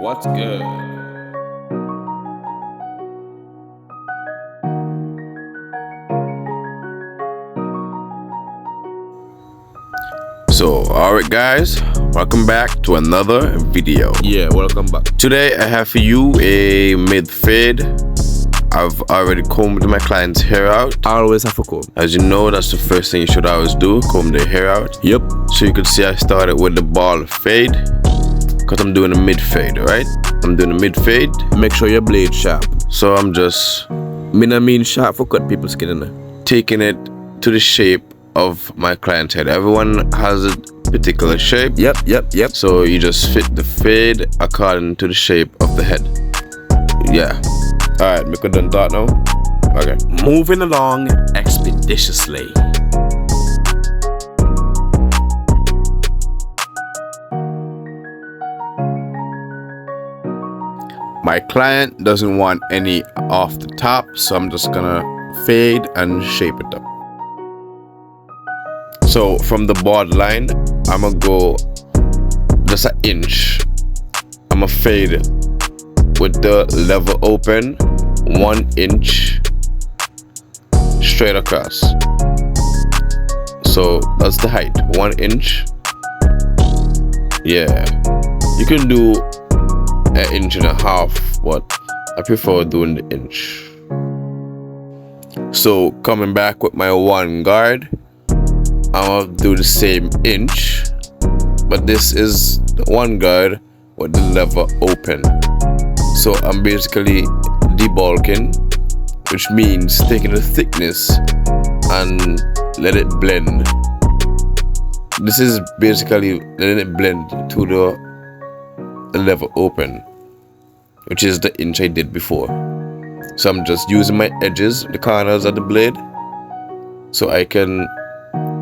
What's good? So, alright guys, welcome back to another video. Yeah, welcome back. Today I have for you a mid-fade. I've already combed my client's hair out. Always have a comb. As you know, that's the first thing you should always do, comb their hair out. Yep. So you can see I started with the ball fade, because I'm doing a mid-fade, right? I'm doing a mid-fade. Make sure your blade sharp. So I'm just mean sharp for cut people's skin in there. taking it to the shape of my client's head. Everyone has a particular shape. Yep. So you just fit the fade according to the shape of the head. Yeah. Alright, we could done that now. Okay. Moving along expeditiously. My client doesn't want any off the top, so I'm just gonna fade and shape it up. So from the borderline, I'm gonna go just an inch. I'm gonna fade with the level open 1 inch straight across. So that's the height, 1 inch. Yeah, you can do an inch and a half, but I prefer doing the inch. So coming back with my one guard, I'm gonna do the same inch, but this is one guard with the lever open. So I'm basically debulking, which means taking the thickness and let it blend. This is basically letting it blend to the lever open, which is the inch I did before. So I'm just using my edges, the corners of the blade, so I can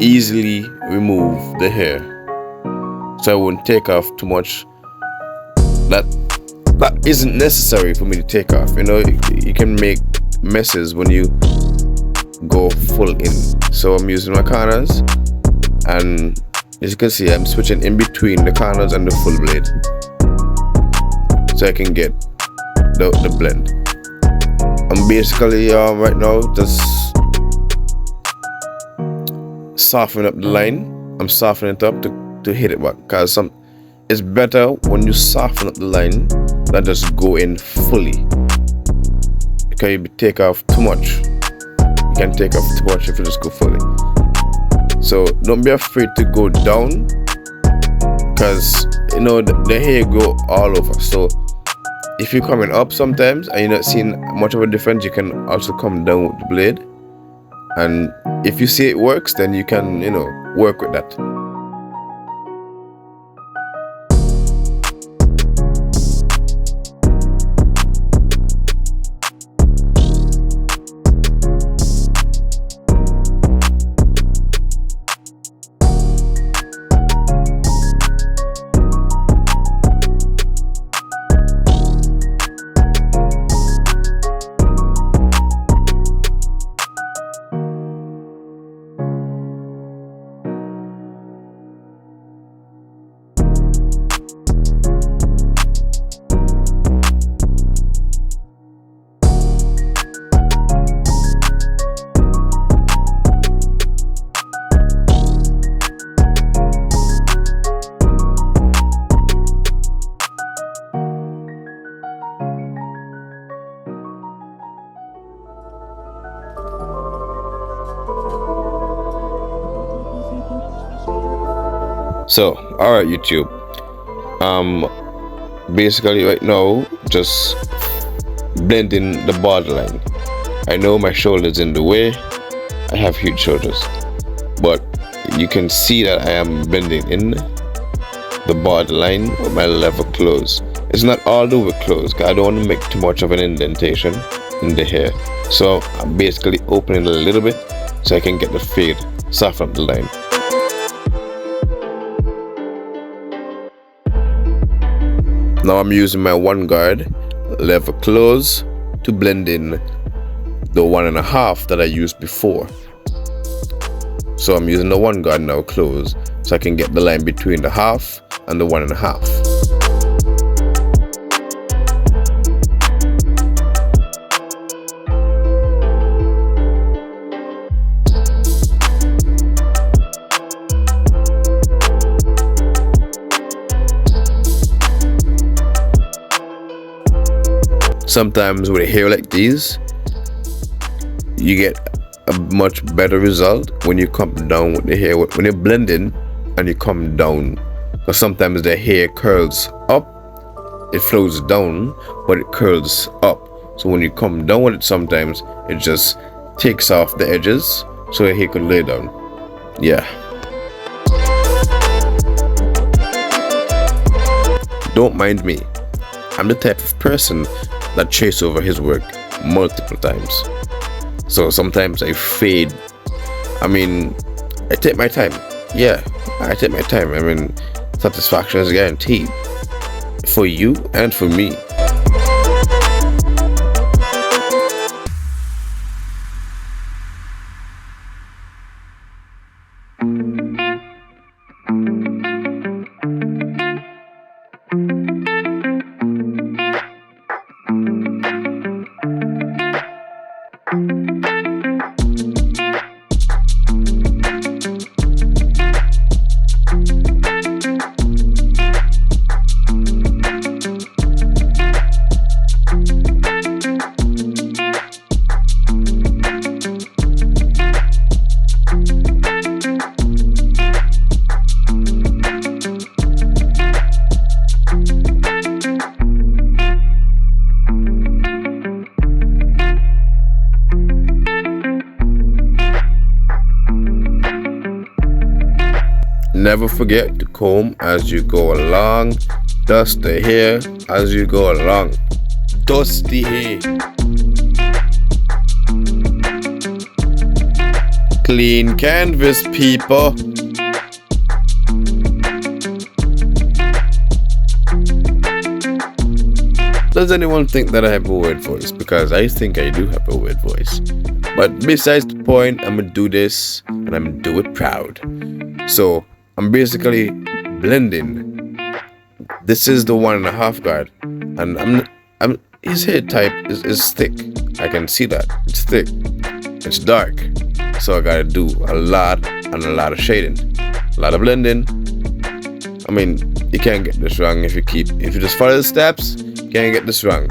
easily remove the hair, so I won't take off too much that isn't necessary for me to take off. You know, you can make messes when you go full in. So I'm using my corners, and as you can see, I'm switching in between the corners and the full blade, so I can get the blend. I'm basically right now just soften up the line. I'm softening it up to hit it back, because it's better when you soften up the line than just go in fully, because you take off too much. You can take off too much if you just go fully. So don't be afraid to go down, because you know the hair go all over. So if you're coming up sometimes and you're not seeing much of a difference, you can also come down with the blade. And if you see it works, then you can, you know, work with that. So, alright YouTube, basically right now, just blending the borderline. I know my shoulder's in the way, I have huge shoulders, but you can see that I am blending in the borderline with my lever close. It's not all the way closed, because I don't want to make too much of an indentation in the hair. So I'm basically opening it a little bit so I can get the fade, soften up the line. Now I'm using my one guard lever close to blend in the 1.5 that I used before. So I'm using the one guard now close so I can get the line between the half and the 1.5. sometimes with a hair like these, you get a much better result when you come down with the hair, when you're blending and you come down, because sometimes the hair curls up, it flows down, but it curls up. So when you come down with it, sometimes it just takes off the edges so your hair can lay down. Yeah. Don't mind me. I'm the type of person that chase over his work multiple times. So sometimes I fade. I mean, I take my time. Yeah, I take my time. I mean, satisfaction is guaranteed for you and for me. Never forget to comb as you go along. Dust the hair as you go along. Dust the hair. Clean canvas, people. Does anyone think that I have a weird voice? Because I think I do have a weird voice. But besides the point, I'm gonna do this and I'm gonna do it proud. So I'm basically blending. This is the 1.5 guard, and his hair type is thick. I can see that it's thick, it's dark. So I gotta do a lot of shading, a lot of blending. I mean, you can't get this wrong if you just follow the steps. You can't get this wrong.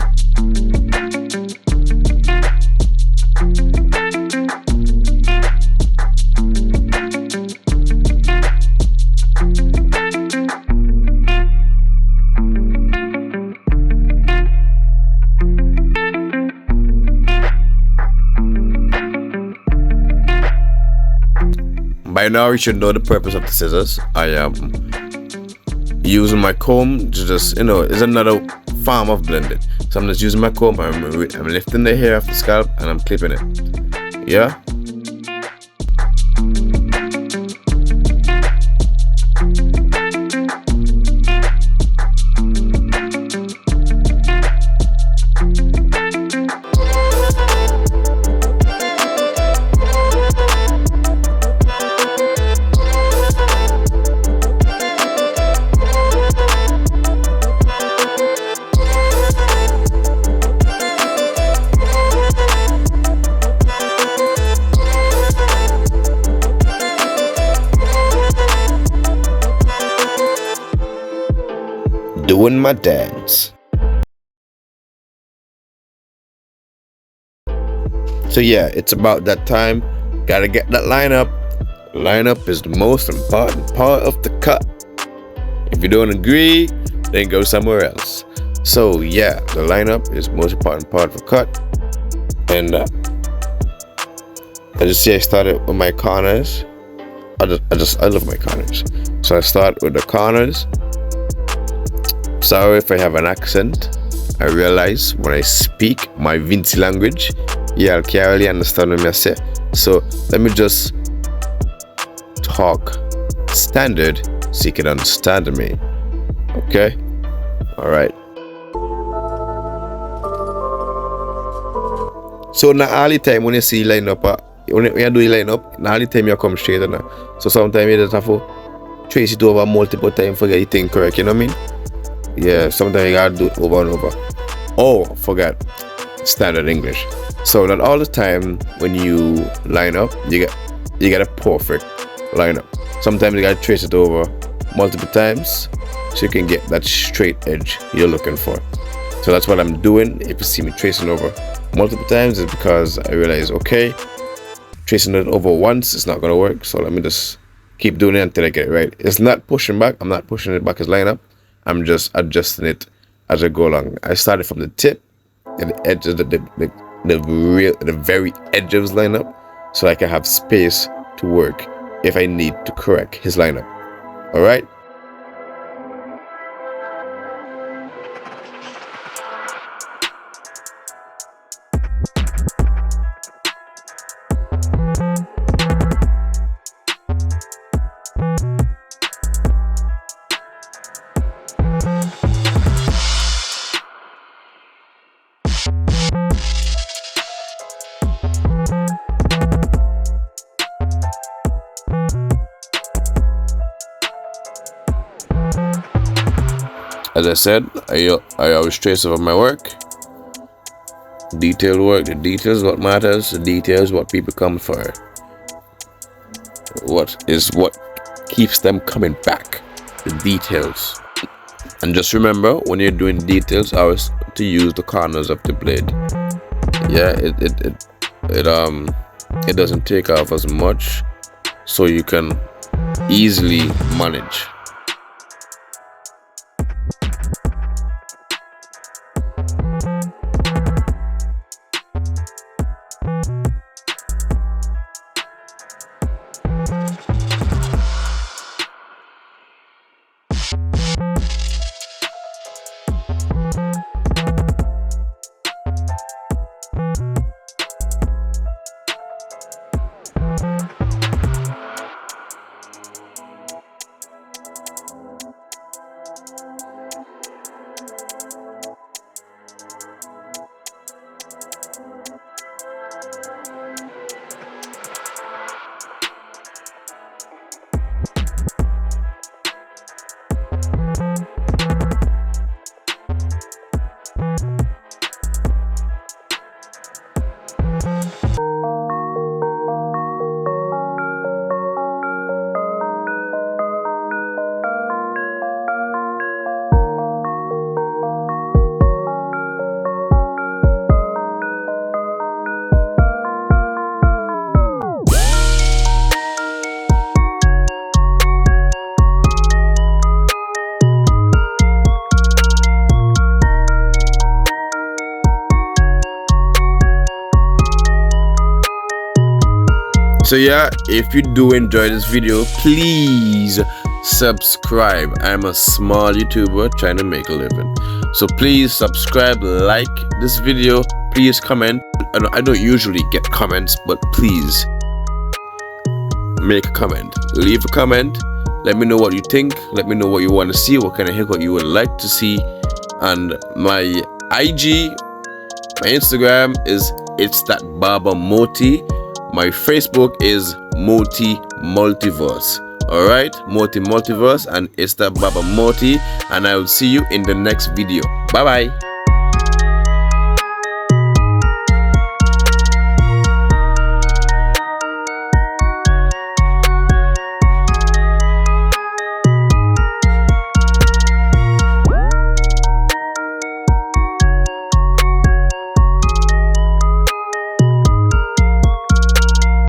By now you should know the purpose of the scissors. I am using my comb to just, it's another form of blending. So I'm just using my comb, I'm lifting the hair off the scalp and I'm clipping it. Yeah? Doing my dance. So yeah, it's about that time. Gotta get that line up. Line up is the most important part of the cut. If you don't agree, then go somewhere else. So yeah, the lineup is the most important part of the cut. And as you see, I started with my corners. I love my corners. So I start with the corners. Sorry if I have an accent. I realize when I speak my Vinci language, y'all can't really understand what I say. So let me just talk standard so you can understand me. Okay? Alright. So now all the time when you see line up, when you do line up, now all the time you come straight on. So sometimes you just have to trace it over multiple times for get the thing correct, you know what I mean? Yeah, sometimes you gotta do it over and over. Oh, forgot standard English. So that all the time when you line up, you get a perfect lineup. Sometimes you gotta trace it over multiple times so you can get that straight edge you're looking for. So that's what I'm doing. If you see me tracing over multiple times, it's because I realize, okay, tracing it over once is not gonna work. So let me just keep doing it until I get it right. It's not pushing back. I'm not pushing it back as line up. I'm just adjusting it as I go along. I started from the tip and the edge of the very edge of his lineup, so I can have space to work if I need to correct his lineup. All right. As I said, I always trace over my work. Detailed work, the details what matters, the details what people come for. What keeps them coming back, the details. And just remember, when you're doing details, always to use the corners of the blade. Yeah, it doesn't take off as much, so you can easily manage. So yeah, if you do enjoy this video, please subscribe. I'm a small YouTuber trying to make a living. So please subscribe, like this video, please comment. I don't usually get comments, but please make a comment. Leave a comment. Let me know what you think. Let me know what you want to see, what kind of haircut you would like to see. And my IG, my Instagram is It's That Barber Moti. My Facebook is Moti Multiverse. Alright, Moti Multiverse, and It's That Barber Moti. And I will see you in the next video. Bye bye.